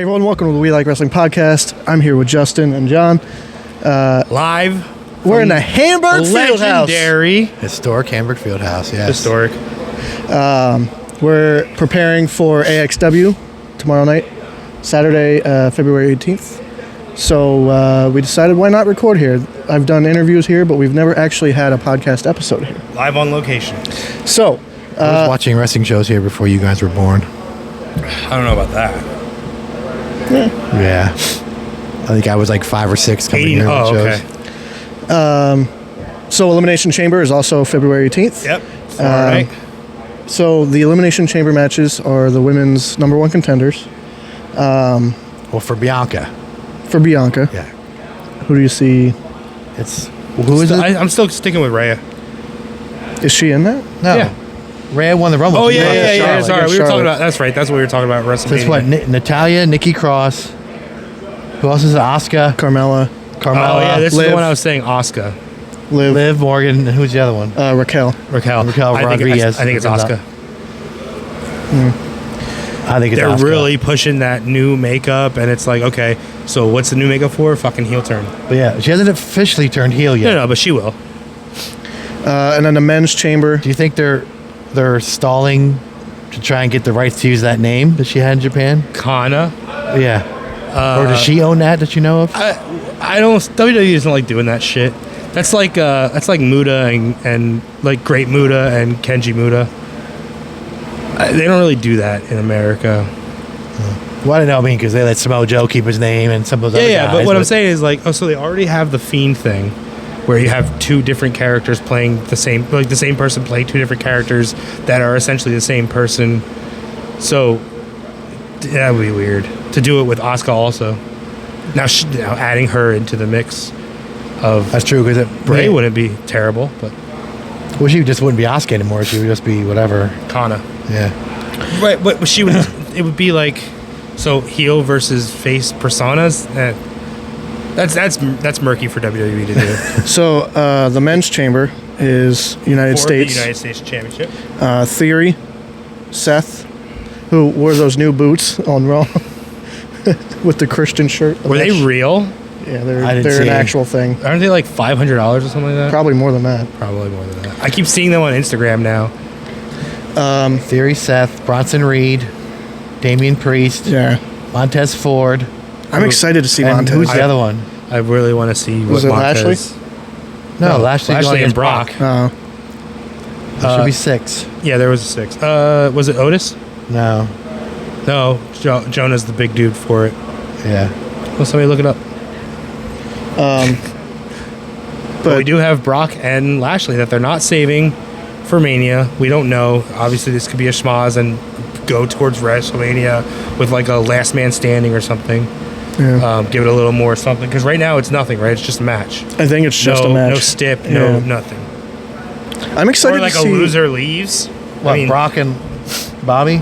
everyone, welcome to the We Like Wrestling podcast. I'm here with Justin and John. Live. We're in the Hamburg Fieldhouse. Legendary. Historic Hamburg Fieldhouse, yes. Historic. We're preparing for AXW tomorrow night, Saturday, February 18th. So we decided why not record here. I've done interviews here, but we've never actually had a podcast episode here. Live on location. So, I was watching wrestling shows here before you guys were born. I don't know about that. Yeah. I think I was like 5 or 6 coming here to the shows. Okay. So Elimination Chamber is also February 18th. Yep. All right. So the Elimination Chamber matches are the women's number one contenders. Well, for Bianca. For Bianca. Yeah. Who do you see? It's who is it? I'm still sticking with Rhea. Is she in that? No. Yeah. Rhea won the Rumble. Oh, She yeah, lost to yeah, yeah. Charlotte. Sorry, we were Charlotte. talking about. That's right. That's what we were talking about. WrestleMania. So it's what? Natalia, Nikki Cross. Who else is it? Asuka, Carmella, Carmella. Oh yeah, this is Liv. the one I was saying. Asuka, Liv, Morgan, and who's the other one? Raquel. Raquel Rodriguez. I think it's Asuka. I think it's They're Asuka. really pushing that new makeup, and it's like, okay, so what's the new makeup for? Fucking heel turn. But yeah, she hasn't officially turned heel yet. No, but she will. And then the men's chamber. Do you think they're stalling to try and get the rights to use that name that she had in Japan? Kana. Yeah. Or does she own that you know of? I don't. WWE doesn't like doing that shit. That's like Muda and like Great Muda and Kenji Muda. They don't really do that in America. Well, I don't know. I mean, because they let Samoa Joe keep his name and some of those other guys. But what I'm saying is like, so they already have the Fiend thing, where you have two different characters playing the same person playing two different characters that are essentially the same person. So that would be weird to do it with Asuka also. Now adding her into the mix of That's true, because Bray wouldn't be terrible, but well, she just wouldn't be Asuka anymore. She would just be whatever. Kana. Yeah. Right, but she would. It would be like, so heel versus face personas. That's murky for WWE to do. So the men's chamber is United For States. the United States Championship. Theory, Seth, who wore those new boots on Raw with the Christian shirt. Were they real? Yeah, I didn't they're an see. actual thing. Aren't they like $500 or something like that? Probably more than that. Probably more than that. I keep seeing them on Instagram now. Theory, Seth, Bronson Reed, Damian Priest, Yeah, Montez Ford. I'm excited to see And Montez. who's the other one? I really want to see Was what it Montez. No, Lashley's going Lashley and against Brock. There should be 6. Yeah, there was a 6. Was it Otis? No. No, Jonah's the big dude for it. Yeah. Well, somebody look it up. But But we do have Brock and Lashley that they're not saving for Mania. We don't know. Obviously, this could be a schmoz and go towards WrestleMania with like a last man standing or something. yeah. Give it a little more something. Because right now it's nothing, right? It's just a match. I think it's just a match. No stip, Yeah. no nothing. I'm excited Or like to a see. loser leaves. What, Brock and Bobby?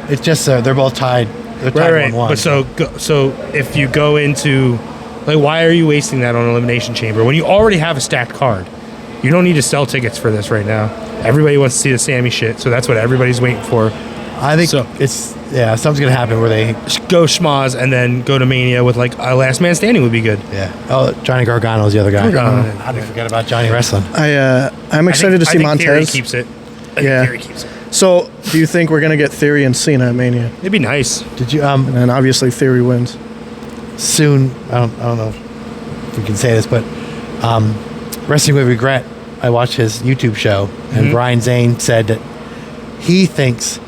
It's just they're both tied. They're tied Right. 1-1. But so if you go into, like, why are you wasting that on Elimination Chamber when you already have a stacked card? You don't need to sell tickets for this right now. Everybody wants to see the Sammy shit, so that's what everybody's waiting for. I think so- something's gonna happen where they Go schmoz and then go to Mania with like a last man standing would be good. Oh, Johnny Gargano's the other guy. Gargano. How did I forget about Johnny wrestling? I'm excited to see I think Theory Montez. keeps it. I Yeah. think Theory keeps it. So, do you think we're gonna get Theory and Cena at Mania? It'd be nice. Did you And obviously Theory wins. soon? I don't know if we can say this, but Wrestling with Regret. I watched his YouTube show, and Brian Zane said that he thinks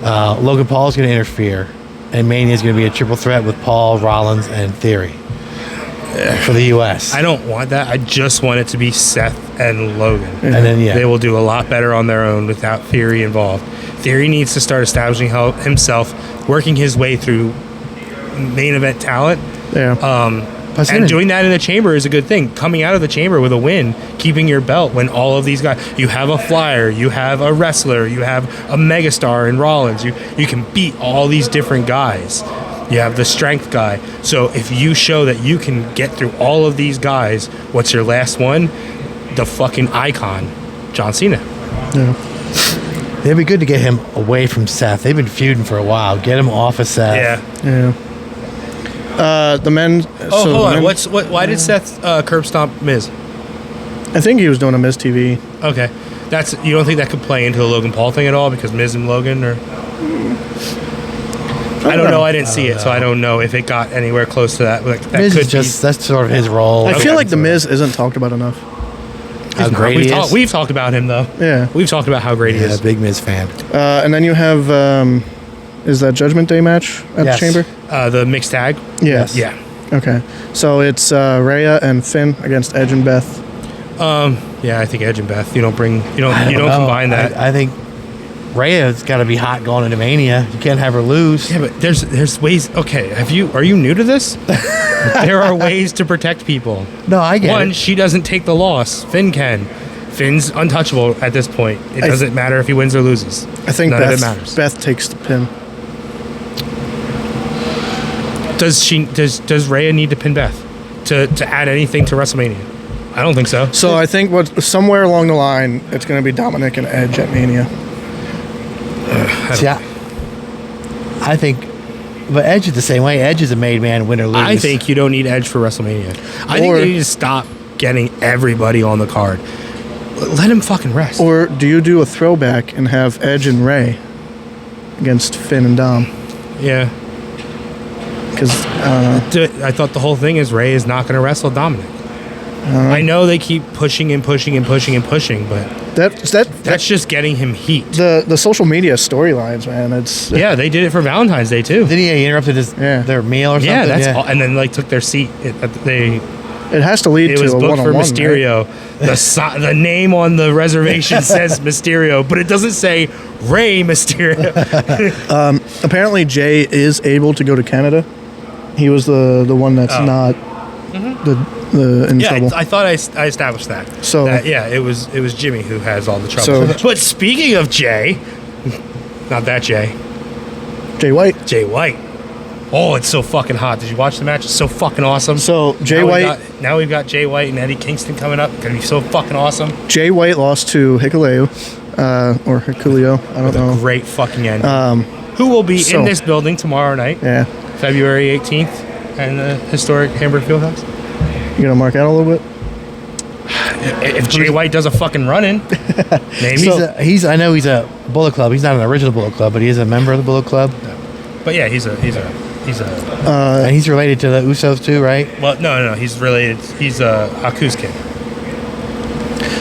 Logan Paul is going to interfere, and Mania is going to be a triple threat with Paul, Rollins, and Theory for the U.S. I don't want that. I just want it to be Seth and Logan. And then They will do a lot better on their own without Theory involved. Theory needs to start establishing himself, working his way through main event talent. Yeah. And doing that in the chamber is a good thing. Coming out of the chamber with a win, keeping your belt when all of these guys, you have a flyer, you have a wrestler, you have a megastar in Rollins. You can beat all these different guys. You have the strength guy. So if you show that you can get through all of these guys, what's your last one? The fucking icon, John Cena. Yeah. It'd be good to get him away from Seth. They've been feuding for a while. Get him off of Seth. Yeah. Yeah. The men. Oh, so hold the on. men- Why did Seth curb stomp Miz? I think he was doing a Miz TV. Okay, you don't think that could play into the Logan Paul thing at all because Miz and Logan are. I don't know. I didn't see it, so I don't know if it got anywhere close to that. Like, that Miz could is just that's sort of his role. I Okay. feel like the Miz isn't talked about enough. How great he is. We've talked about him though. Yeah. We've talked about how great he Yeah, is. big Miz fan. And then you have, is that Judgment Day match at Yes. the Chamber? The mixed tag. Yeah. Yeah. Okay. So it's Rhea and Finn against Edge and Beth. Yeah, I think Edge and Beth. You don't I don't know. combine that. I think Rhea's got to be hot going into Mania. You can't have her lose. Yeah, but there's ways. Okay, are you new to this? There are ways to protect people. No, I get One, it. she doesn't take the loss. Finn can. Finn's untouchable at this point. It doesn't matter if he wins or loses. I think None of it matters. Beth takes the pin. Does Rhea need to pin Beth to add anything to WrestleMania? I don't think so. So I think somewhere along the line, it's going to be Dominic and Edge at Mania. See, I think, but Edge is the same way. Edge is a made man, win or lose. I think you don't need Edge for WrestleMania. I think Or- they need to stop getting everybody on the card. Let him fucking rest. Or do you do a throwback and have Edge and Ray against Finn and Dom? Yeah. Because I thought the whole thing is Ray is not going to wrestle Dominic. I know they keep pushing and pushing and pushing and pushing, but that's just getting him heat. the social media storylines, man. It's Yeah, they did it for Valentine's Day too. Did he interrupted their meal or something? Yeah, that's all, and then like took their seat. It has to lead it to was a booked for one-on-one. Mysterio. Right? The name on the reservation says Mysterio, but it doesn't say Rey Mysterio. Apparently, Jay is able to go to Canada. He was the one that's not the in Yeah, trouble. I thought I established that. So- it was Jimmy who has all the trouble. So- But speaking of Jay, not that Jay, Jay White. Jay White. Oh, it's so fucking hot. Did you watch the match? It's so fucking awesome. So Jay now White. Now we've got Jay White and Eddie Kingston coming up. Gonna be so fucking awesome. Jay White lost to Hikuleo, or Herculeo. I don't know. Great fucking end. Who will be so- in this building tomorrow night, Yeah, February 18th, and the historic Hamburg Fieldhouse? you gonna mark out a little bit. If Jay White does a fucking run in, maybe. I know he's a Bullet Club. He's not an original Bullet Club, but he is a member of the Bullet Club. But yeah, he's a. And he's related to the Usos too, right? Well, no. He's related. He's a Haku's kid.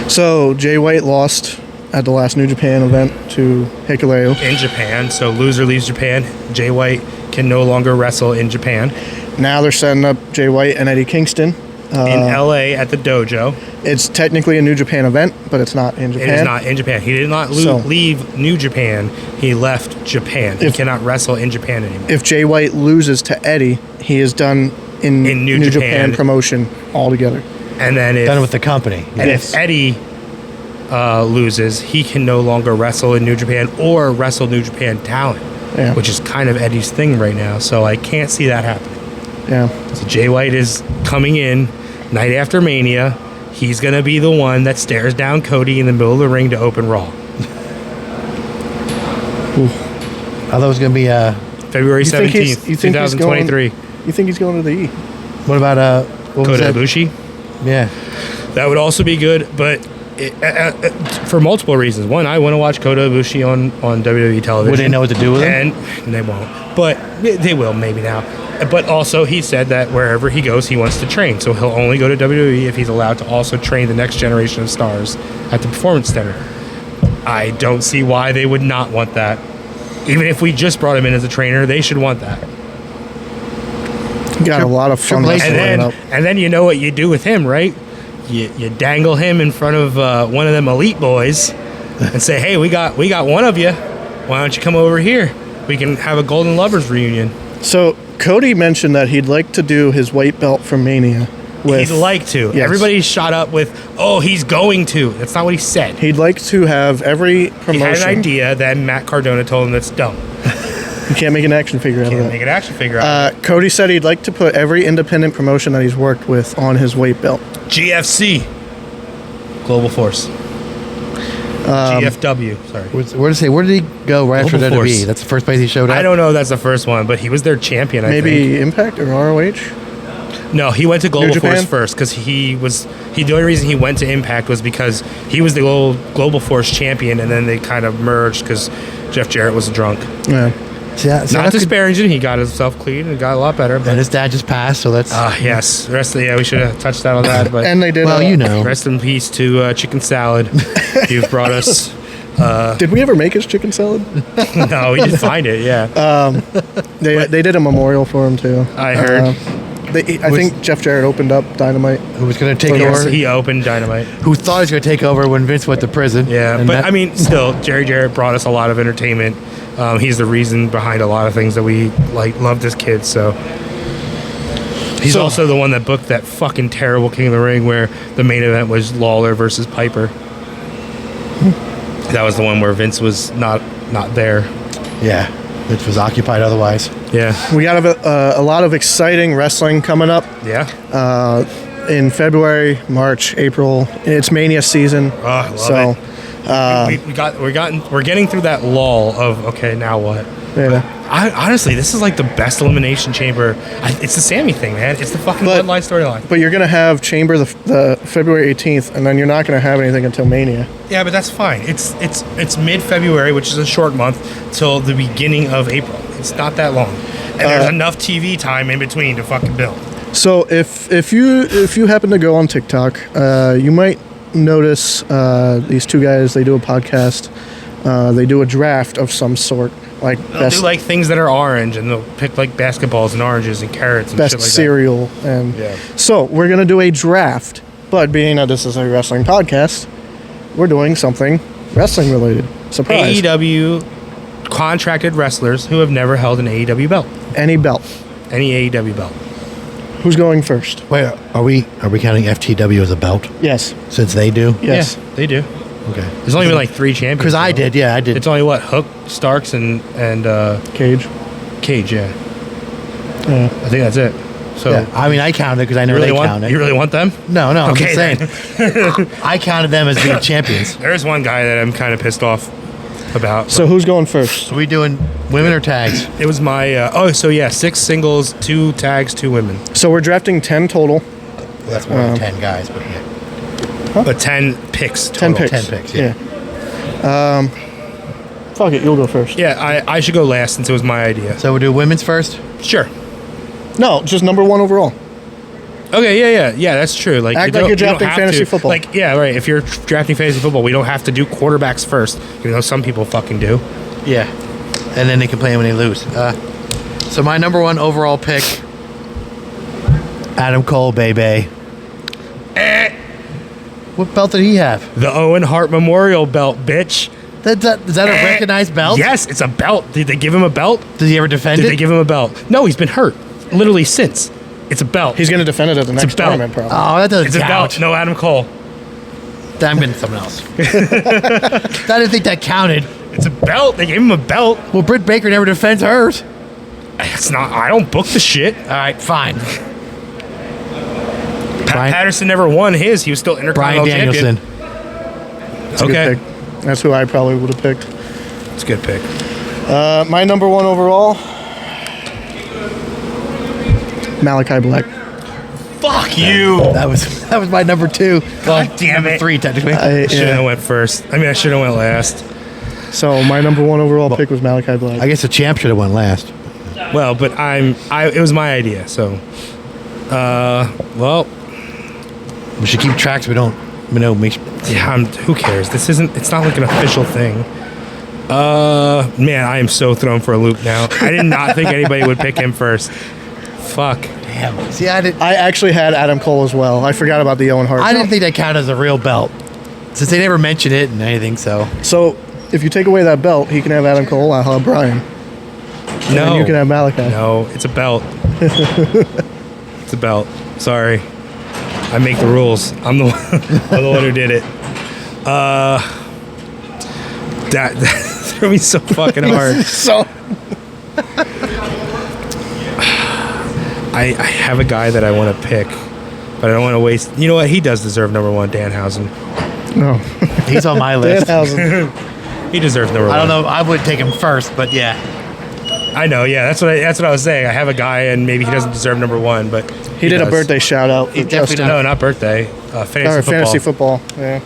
So Jay White lost at the last New Japan event to Hikuleo. In Japan, so loser leaves Japan. Jay White can no longer wrestle in Japan. Now they're setting up Jay White and Eddie Kingston. In LA at the dojo. It's technically a New Japan event, but it's not in Japan. It is not in Japan. He did not leave New Japan. He left Japan. He cannot wrestle in Japan anymore. If Jay White loses to Eddie, he is done in New Japan promotion altogether. And then Done with the company. if Eddie loses, he can no longer wrestle in New Japan or wrestle New Japan talent, Yeah. which is kind of Eddie's thing right now. So I can't see that happening. Yeah. So Jay White is coming in night after Mania. He's going to be the one that stares down Cody in the middle of the ring to open Raw. I thought it was going to be. February You think 17th, he's going- 2023. You think he's going to the E? What about what was Kota that? Ibushi. Yeah. That would also be good, but for multiple reasons. One, I want to watch Kota Ibushi on WWE television. Would they know what to do with him? And they won't. But they will maybe now. But also, he said that wherever he goes, he wants to train. So he'll only go to WWE if he's allowed to also train the next generation of stars at the Performance Center. I don't see why they would not want that. Even if we just brought him in as a trainer, they should want that. Got a lot of fun Triple H wrestling And lined then, up. and then you know what you do with him, right? You dangle him in front of one of them elite boys and say, "Hey, we got one of you. Why don't you come over here? We can have a Golden Lovers reunion." So Cody mentioned that he'd like to do his white belt for Mania. He'd like to. Yes. Everybody's shot up with, "Oh, he's going to." That's not what he said. He'd like to have every He had promotion. an idea that Matt Cardona told him that's dumb. You can't make an action figure out of Can't that. make an action figure out. Cody said he'd like to put every independent promotion that he's worked with on his weight belt. GFC, Global Force. GFW. Sorry. Where did he go right after Global WWE? Force. That's the first place he showed up? I don't know if that's the first one, but he was their champion, I think. Maybe Impact or ROH? No, he went to Global Japan? Force first because the only reason he went to Impact was because he was the Global Force champion, and then they kind of merged because Jeff Jarrett was a drunk. Yeah. Not disparaging, he got himself clean and got a lot better. And his dad just passed, so that's... Yes. We should have touched on that. But And they did. well, you know. rest in peace to Chicken Salad. You've brought us... Did we ever make his chicken salad? No, we did find it, yeah. They did a memorial for him too. I heard. I think Jeff Jarrett opened up Dynamite. Who was going to take Yes, over? he opened Dynamite. Who thought he was going to take over when Vince went to prison? Yeah, And but that- I mean, still, Jerry Jarrett brought us a lot of entertainment. He's the reason behind a lot of things that we loved as kids. So he's also the one that booked that fucking terrible King of the Ring where the main event was Lawler versus Piper. That was the one where Vince was not there. Yeah, Vince was occupied otherwise. Yeah, We got a lot of exciting wrestling coming up yeah. in February, March, April. It's Mania season. Oh, I love so it. We're getting through that lull of okay, now what? yeah. Honestly, this is like the best elimination chamber. It's the Sammy thing, man. It's the fucking But- bloodline storyline. But you're gonna have Chamber the February 18th, and then you're not gonna have anything until Mania. Yeah, but that's fine. It's mid-February, which is a short month, till the beginning of April. It's not that long, and there's enough TV time in between to fucking build. So if you happen to go on TikTok, you might notice these two guys. They do a podcast. They do a draft of some sort, like They'll do like things that are orange, and they'll pick like basketballs and oranges and carrots and best shit like cereal, and Yeah. so we're gonna do a draft. But being that this is a wrestling podcast, we're doing something wrestling related. that. Surprise! AEW contracted wrestlers who have never held an AEW belt, Any belt. any AEW belt. Who's going first? Wait, are we counting FTW as a belt? Yes. Since they do? Yes. Yeah, they do. Okay. There's only been like 3 champions. Because I though. did, yeah, I did. It's only what Hook, Starks, and Cage. Cage. Yeah, Yeah. I think that's it. So Yeah, I mean, I counted it because I you know really they want count it. you really want them? No, I'm Okay, just saying. I counted them as being champions. There's one guy that I'm kind of pissed off about. So who's going first? So we doing women or tags? It was my 6 singles, 2 tags, 2 women, So we're drafting 10 total. Well, that's more than 10 guys, but yeah. but 10 picks. 10 Total. picks. 10 picks, yeah. Fuck it, you'll go first. Yeah, I should go last since it was my idea. So we'll do women's first? Sure. No, just number 1 overall. Okay, yeah, that's true. Like, Act you don't- like you're you don't drafting have fantasy to- football. Like, yeah, right. If you're drafting fantasy football, we don't have to do quarterbacks first, even though some people fucking do. Yeah. And then they complain when they lose. So my number 1 overall pick, Adam Cole, baby. What belt did he have? The Owen Hart Memorial Belt, bitch. Is that a recognized belt? Yes, it's a belt. Did they give him a belt? Did he ever defend Did it? they give him a belt? No, he's been hurt. Literally since. It's a belt. He's going to defend it at the next belt. tournament, probably. Oh, that doesn't It's a count. belt. No Adam Cole. I'm getting someone else. I didn't think that counted. It's a belt. They gave him a belt. Well, Britt Baker never defends hers. It's not. I don't book the shit. All right, fine. Pat Patterson never won his. He was still Bryan Intercontinental Danielson. champion. That's a good Okay, pick. That's who I probably would have picked. it's a good pick. My number 1 overall, Malachi Black. Fuck you. That was my number 2. God damn number it. 3, technically. I should have went first. I mean, I should have went last. So my number 1 overall pick was Malachi Black. I guess the champ should have won last. Well, but it was my idea. So, well, We should keep tracks. We don't. yeah. Who cares? It's not like an official thing. Man, I am so thrown for a loop now. I did not think anybody would pick him first. Fuck. Damn. See, I actually had Adam Cole as well. I forgot about the Owen Hart. didn't think that counted as a real belt, since they never mentioned it and anything. So So if you take away that belt, he can have Adam Cole. I'll have Brian. And No. then you can have Malachi. No, it's a belt. It's a belt. Sorry. I make the rules. I'm the one who did it. That threw me so fucking hard. So I have a guy that I want to pick, but I don't want to waste. You know what? He does deserve number 1, Danhausen. No. He's on my list. Danhausen. He deserves number one. I don't know. I would take him first, but yeah. I know, yeah. That's what I was saying. I have a guy, and maybe he doesn't deserve number one, but He did a does. birthday shout out. He definitely does. No, not birthday. Fantasy football. Yeah.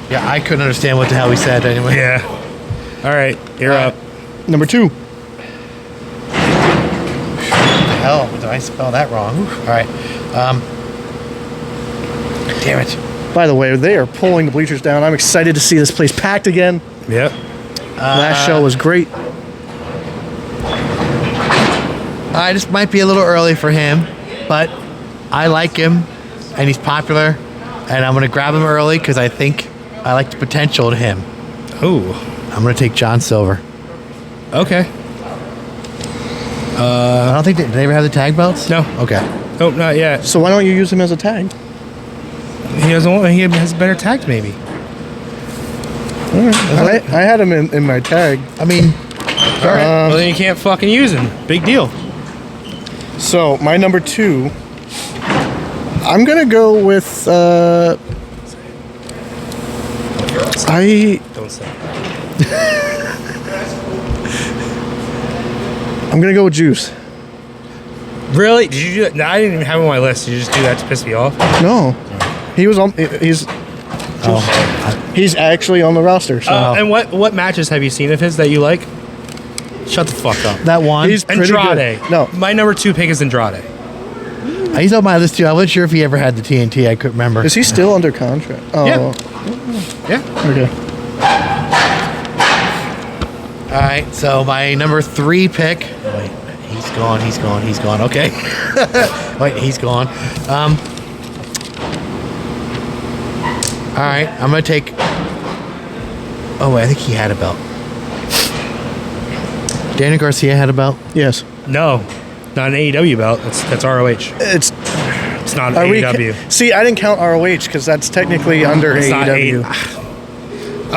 Yeah, I couldn't understand what the hell he said anyway. Yeah. All right, you're up. Number 2. Hell, did I spell that wrong? Oof. All right. Damn it. By the way, they are pulling the bleachers down. I'm excited to see this place packed again. Yep. Last show was great. This might be a little early for him, but I like him, and he's popular, and I'm going to grab him early because I think I like the potential to him. Ooh. I'm going to take John Silver. Okay. I don't think did they ever have the tag belts? No. Okay. Nope, not yet. So why don't you use him as a tag? He doesn't. He has better tags, maybe. I had him in my tag. I mean, All right. Well, then you can't fucking use him. Big deal. So my number 2, I'm gonna go with Don't say. I'm gonna go with Juice. Really? Did you do that? No, I didn't even have him on my list. Did you just do that to piss me off? No, he was on. He's actually on the roster. So And what matches have you seen of his that you like? Shut the fuck up. that one. He's pretty Andrade. good. No. My number 2 pick is Andrade. He's on my list too. I wasn't sure if he ever had the TNT. I couldn't remember. Is he still under contract? Oh, Yeah. Yeah. okay. All right. So my number 3 pick. Wait, he's gone. Okay. Wait, he's gone. All right. I'm gonna take. Oh wait, I think he had a belt. Daniel Garcia had a belt. Yes. No, not an AEW belt. That's ROH. It's. It's not Are we AEW. See, I didn't count ROH because that's technically under It's not AEW.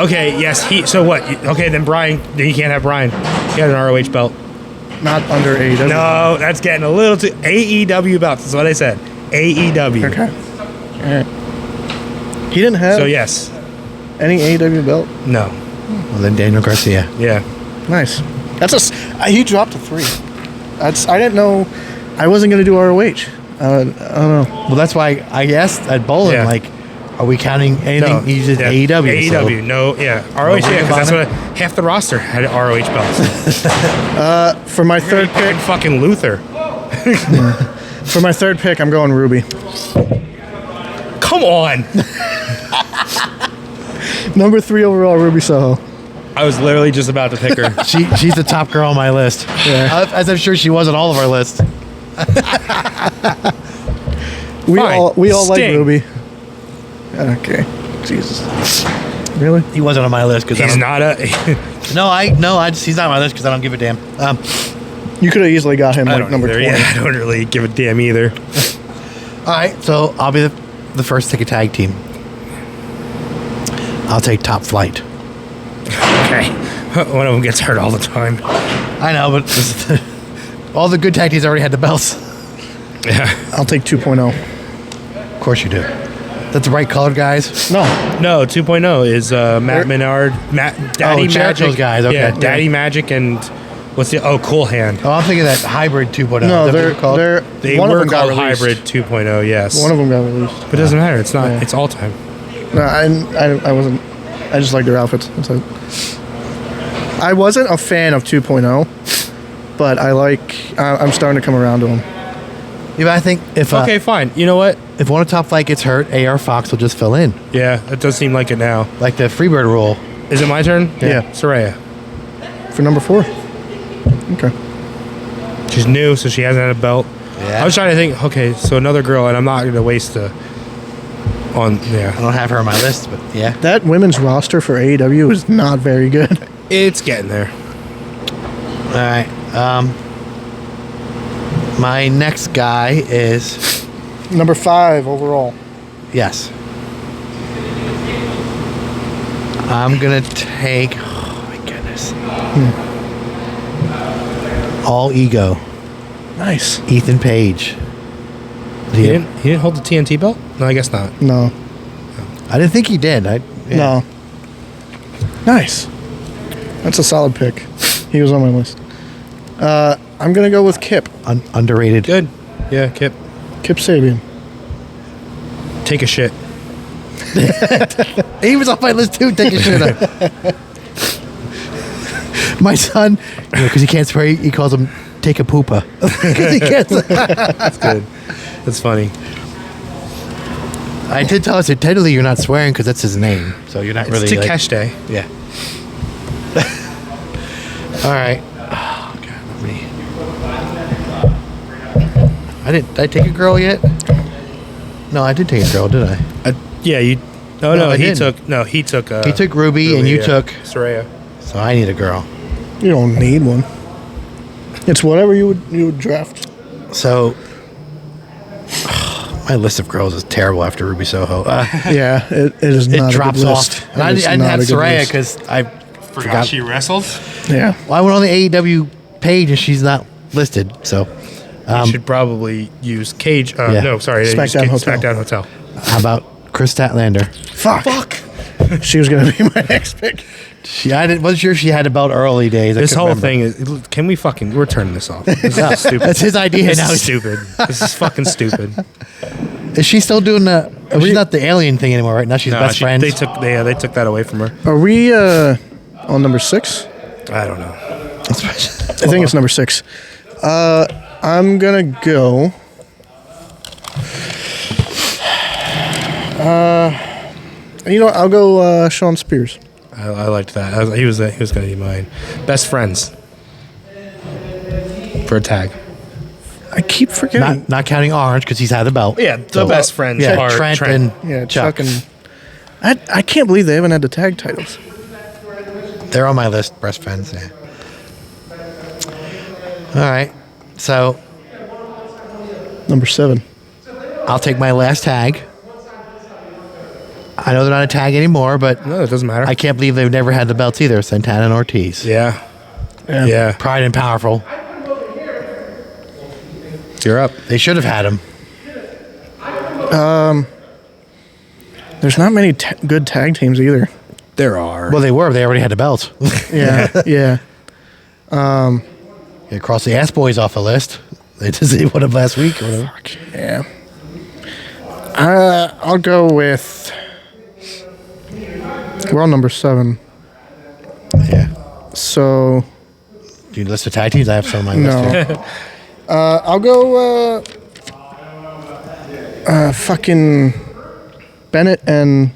Okay. Yes. So what? Okay. Then Brian. Then you can't have Brian. He had an ROH belt. Not under AEW. No, that's getting a little too AEW belts. That's what I said. AEW. Okay. All right. He didn't have So yes. any AEW belt. No. Well, then Daniel Garcia. Yeah. Nice. He dropped to 3. I didn't know. I wasn't gonna do ROH. I don't know. Well, that's why I asked at bowling, Yeah. like, are we counting anything? No. He just Yeah. AEW. AEW. No. Yeah. ROH. Yeah. Because that's what half the roster had ROH belts. For my third pick, Fucking Luther. I'm going Ruby. Come on. Number 3 overall, Ruby Soho. I was literally just about to pick her. She's the top girl on my list. Yeah. As I'm sure she was on all of our lists. We Fine. all like Sting. Ruby. Okay. Jesus. Really? He wasn't on my list because He's not a. he's not on my list because I don't give a damn. You could have easily got him I like don't number either. 20. Yeah, I don't really give a damn either. All right, so I'll be the first to take a tag team. I'll take Top Flight. Okay. One of them gets hurt all the time. I know, but all the good tag teams already had the belts. Yeah. I'll take 2.0. Of course you do. That's the right colored guys. No. No, 2.0 is Matt Menard, Daddy Jericho's Magic. guys, okay. Yeah, Daddy Magic and what's the Cool Hand. Oh, I'm thinking that hybrid 2.0. No, Is that what they're called? They one of were them got called released. Hybrid 2.0. Yes. One of them got released. But it doesn't matter. It's not. Yeah. It's all time. No, I wasn't. I just like their outfits. That's it. I wasn't a fan of 2.0, but I'm starting to come around to them. Yeah, but I think if Okay, fine. You know what? if one of Top Flight gets hurt, AR Fox will just fill in, Yeah, that does seem like it now. like the Freebird rule. Is it my turn? Yeah. Soraya. For number 4. Okay. She's new, so she hasn't had a belt. Yeah. I was trying to think. Okay, so another girl, and I'm not going to waste the. I Yeah. don't have her on my list, but yeah. That women's roster for AEW is not very good. It's getting there. All right. My next guy is Number 5 overall. yes. I'm gonna take. Oh my goodness. All ego. Nice. Ethan Page. He didn't hold the TNT belt? No, I guess not. No. I didn't think he did. Yeah. No. Nice. That's a solid pick. He was on my list. I'm gonna go with Kip. Underrated. Good. Yeah, Kip. Kip Sabian. Take a shit. He was on my list too. Take a shit up. My son, because he can't swear, he calls him "take a poopa." He can't. That's good. That's funny. I did tell us that technically you're not swearing because that's his name, so you're not It's really. Takesh Day. Yeah. All right. Oh, God, let me. Did I take a girl yet? No, I did take a girl, did I? Yeah, you. No, No, I he didn't. took. No, he took. He took Ruby, and you yeah. took. Soraya. So I need a girl. You don't need one. It's whatever you would draft. So my list of girls is terrible after Ruby Soho. Yeah, it is not It drops a good list. off. And I It is didn't not have a good Soraya list. because I forgot. She wrestled. Yeah. Well, I went on the AEW page and she's not listed. So You should probably use Cage. Yeah. No, sorry. use SmackDown Hotel. SmackDown Hotel. how about Chris Statlander? Fuck. She was gonna be my next pick. Wasn't sure she had a belt early days. I This couldn't whole remember. thing is. Can we fucking? We're turning this off. This is stupid. That's his idea This now. is stupid. This is fucking stupid. Is she still doing the? She's not the alien thing anymore, right? Now she's No, best friends. They took that away from her. Are we on number 6? I don't know. I think it's number 6. I'm gonna go. You know what? I'll go Sean Spears. I liked that. He was going to be mine. Best friends for a tag. I keep forgetting. not counting Orange because he's had the belt. Yeah, the best friends Yeah, are Trent and Yeah, Chuck. Chuck and I can't believe they haven't had the tag titles. They're on my list. Best friends. Yeah. All right. So Number 7. I'll take my last tag. I know they're not a tag anymore, but No, it doesn't matter. I can't believe they've never had the belts either. Santana and Ortiz. Yeah. Yeah. Yeah. Pride and Powerful. You're up. They should have had them. There's not many good tag teams either. There are. Well, they were. They already had the belts. Yeah, yeah. You cross the Ass Boys off the list. They just won them last week or whatever. Yeah. I'll go with. We're on number 7. Yeah. So Do you list the tag teams? I have some on my list. no. Too. I'll go. Fucking Bennett and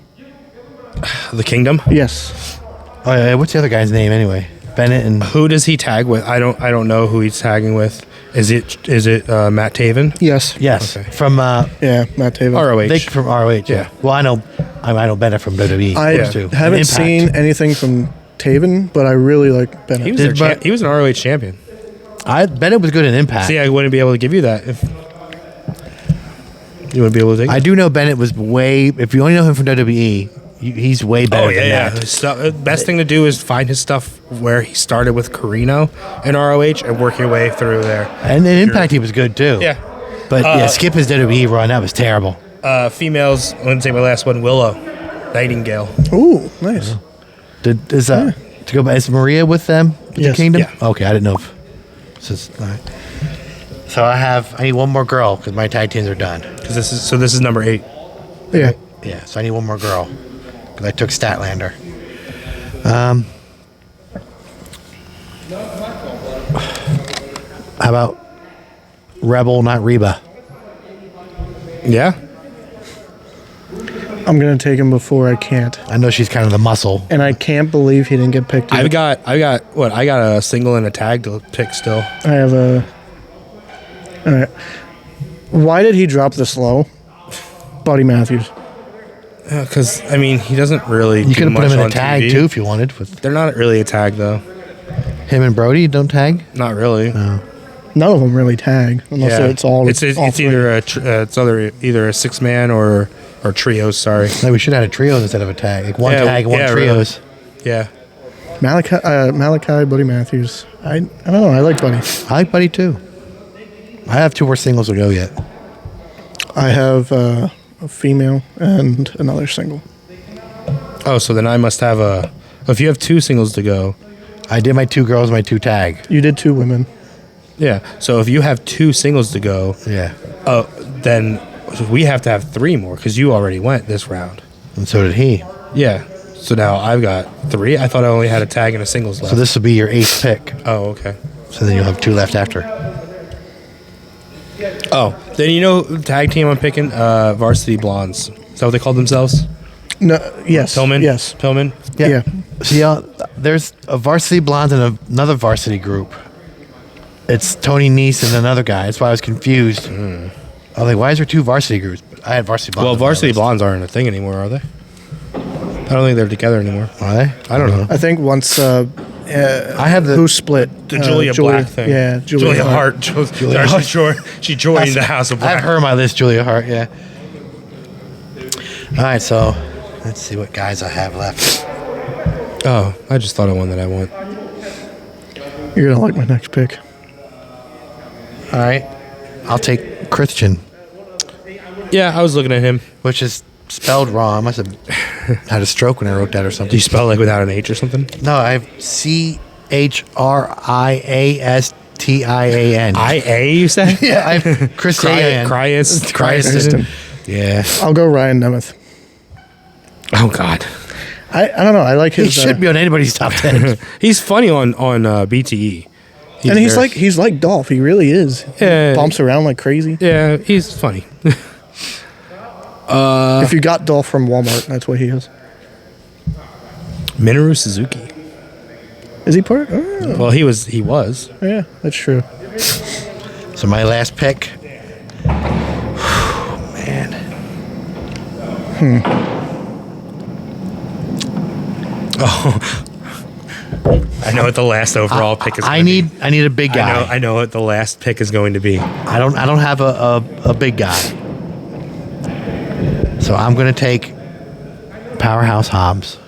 The Kingdom. yes. Oh yeah. What's the other guy's name anyway? Bennett and Who does he tag with? I don't know who he's tagging with. Is it Matt Taven? Yes. yes Okay. from Yeah, Matt Taven. ROH. they from ROH. Yeah. Well, I know Bennett from WWE. I of course, too. haven't Impact. seen anything from Taven, but I really like Bennett. He was he was an ROH champion. Bennett was good in Impact. See, I wouldn't be able to give you that if you wouldn't be able to take. I do know Bennett was way. If you only know him from WWE, he's way better Oh yeah, than yeah. that. His stuff, best thing to do is find his stuff where he started with Carino in ROH and work your way through there. And in Impact, he was good too. Yeah. But yeah, skip his WWE run. That was terrible. Females. I'm gonna take my last one. Willow Nightingale. Ooh, nice. To go back? Is Maria with them? With Yes. the Kingdom? Yeah. Okay, I didn't know. All right. So I need one more girl because my tag teams are done. Because this is number 8. Yeah. Yeah, so I need one more girl because I took Statlander. How about Rebel, not Reba? Yeah. I'm gonna take him before I can't, I know she's kind of the muscle. and I can't believe he didn't get picked. I Either. got what? I got a single and a tag to pick still. I have a. All right. Why did he drop this low? Buddy Matthews. Because I mean, he doesn't really. You could have put him in a on tag TV. too if you wanted. With They're not really a tag though. him and Brody, don't tag. Not really. None of them really tag unless it's all. It's all three. either either a 6-man or trios. Sorry. Like we should have had a trios instead of a tag. Like one Yeah, tag, one yeah, trios. Yeah. Malachi, Buddy Matthews. I don't know. I like Buddy. I like Buddy too. I have 2 more singles to go yet. I have a female and another single. Oh, so then I must have if you have 2 singles to go. I did my 2 girls, my 2 tag. You did 2 women. Yeah. So if you have 2 singles to go, Yeah. then we have to have 3 more because you already went this round. And so did he. Yeah. So now I've got 3. I thought I only had a tag and a singles left. So this will be your 8th pick. Oh, okay. So then you'll have 2 left after. Oh, then you know the tag team I'm picking? Varsity Blondes. Is that what they call themselves? No. Yes. Pillman? Yes. Pillman? Yeah. See, there's a varsity blonde and another varsity group. It's Tony Nese and another guy. That's why I was confused. I was like, why is there 2 varsity groups? But I had varsity blondes. Well, on my Varsity list. Blondes aren't a thing anymore, are they? I don't think they're together anymore. Are they? I don't know. I think once I have the who split The Julia Black thing. Yeah, Julia Hart. Julia Hart. She joined the House of I have Black. her on my list, Julia Hart. Yeah. All right, so let's see what guys I have left. Oh, I just thought of one that I want. You're gonna like my next pick. All right, I'll take Christian, Yeah, I was looking at him. which is spelled wrong. I must have had a stroke when I wrote that or Do something. you spell like without an H or something? No, I have CHRIASTIAN. IA, you say? Yeah, I have Christian. Cryastin. Yeah, I'll go Ryan Nemeth. Oh, God. I don't know. I like he his. should be on anybody's top 10. He's funny on BTE. and he's like Dolph. He really is. Yeah. He bumps around like crazy. Yeah, he's funny. If you got Dolph from Walmart, that's what he is. Minoru Suzuki. Is he part? Oh, Well, he was. yeah, that's true. So my last pick. Man. I know what the last overall pick is. I need a big guy. I know what the last pick is going to be. I don't have a big guy. So I'm gonna take Powerhouse Hobbs.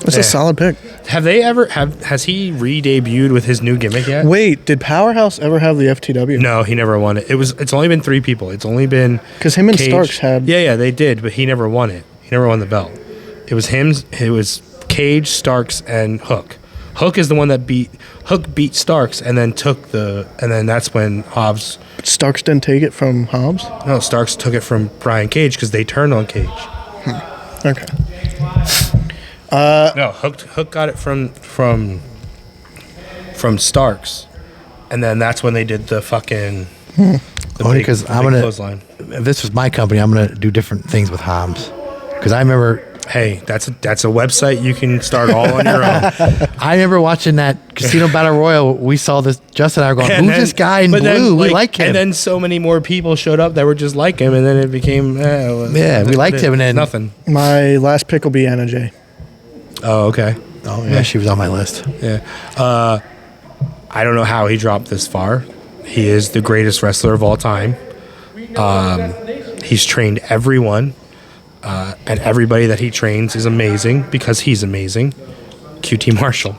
That's Yeah. a solid pick. Has he re-debuted with his new gimmick yet? Wait, did Powerhouse ever have the FTW? No, he never won it. It's only been 3 people. It's only been Because him and Cage. Starks had. Yeah, they did, but he never won it. He never won the belt. It was him. It was Cage, Starks, and Hook. Hook is the one that beat Starks, and then and then that's when Hobbs. Starks didn't take it from Hobbs? No, Starks took it from Brian Cage because they turned on Cage. Okay. No, Hook got it from Starks, and then that's when they did the fucking. Only because I'm gonna. Clothesline. If this was my company, I'm gonna do different things with Hobbs. Because I remember, Hey, that's a website you can start all on your own. I remember watching that Casino Battle Royal. We saw this. Justin and I were going, And "Who's then- this guy in but blue? then, We like him." And then so many more people showed up that were just like him, and then it became Yeah, we liked him, and then- nothing. My last pick will be Anna Jay. Oh, okay. oh yeah, she was on my list. Yeah. I don't know how he dropped this far. He is the greatest wrestler of all time. He's trained everyone, and everybody that he trains is amazing because he's amazing. QT Marshall.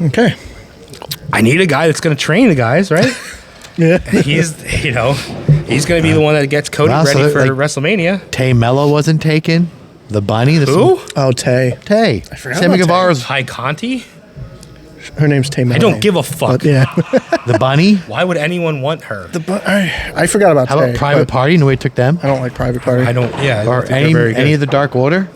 Okay. I need a guy that's going to train the guys, right? Yeah. He's going to be the one that gets Cody Wow, so ready for like- WrestleMania. Tay Mello wasn't taken. The bunny. Who? Oh, Tay. Tay. forgot Sammy about Tay. Guevara's High Conti? Her name's Tay. I don't give a fuck. But yeah. the bunny. Why would anyone want her? I forgot about How Tay. about Private but Party? Nobody took them. I don't like Private Party. I don't. Yeah. I Or don't think they're very any good. of the Dark Order.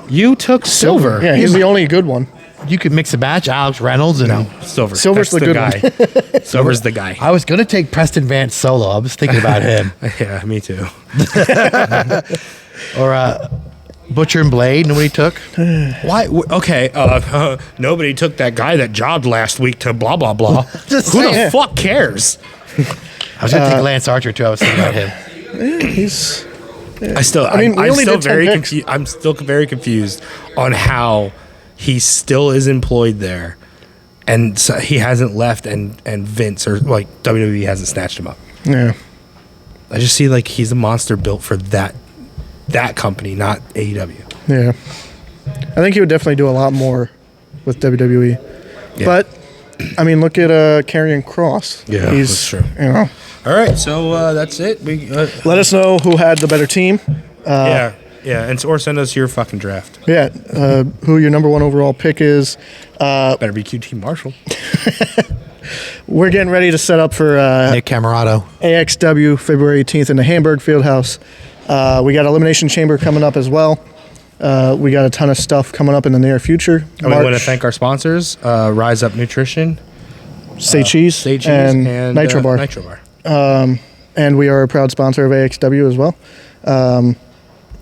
You took Silver. Yeah, he's the only good one. You could mix a match. Alex Reynolds and Silver. Silver's That's the good guy. Silver's the guy. I was gonna take Preston Vance solo. I was thinking about him. Yeah, me too. Or Butcher and Blade. Nobody took. Why? Okay. Nobody took that guy that jobbed last week to blah blah blah. Just Who the saying. fuck cares? I was gonna take Lance Archer too. I was thinking about him. He's. I still. I mean, we I'm only still did 10 very picks. confused. I'm still very confused on how he still is employed there, and so he hasn't left, and Vince or like WWE hasn't snatched him up. Yeah. I just see like he's a monster built for that company, not AEW. Yeah. I think he would definitely do a lot more with WWE. Yeah. But I mean, look at Karrion Kross. Yeah, that's true. You know, All right, so that's it. let us know who had the better team. Yeah, or send us your fucking draft. Yeah, who your number one overall pick is. Better be QT Marshall. We're getting ready to set up for Nick Camarado. AXW February 18th in the Hamburg Fieldhouse. We got Elimination Chamber coming up as well. We got a ton of stuff coming up in the near future. And we want to thank our sponsors, Rise Up Nutrition, Say Cheese, and Nitro Bar. Nitro Bar. And we are a proud sponsor of AXW as well.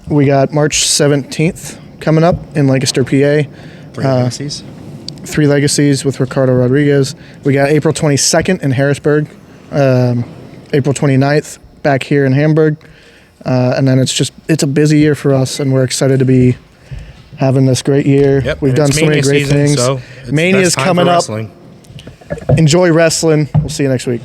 We got March 17th coming up in Lancaster, PA. Three Legacies with Ricardo Rodriguez. We got April 22nd in Harrisburg. April 29th back here in Hamburg. And then it's a busy year for us, and we're excited to be having this great year. Yep, We've done so many great things. So Mania is coming up. Enjoy wrestling. We'll see you next week.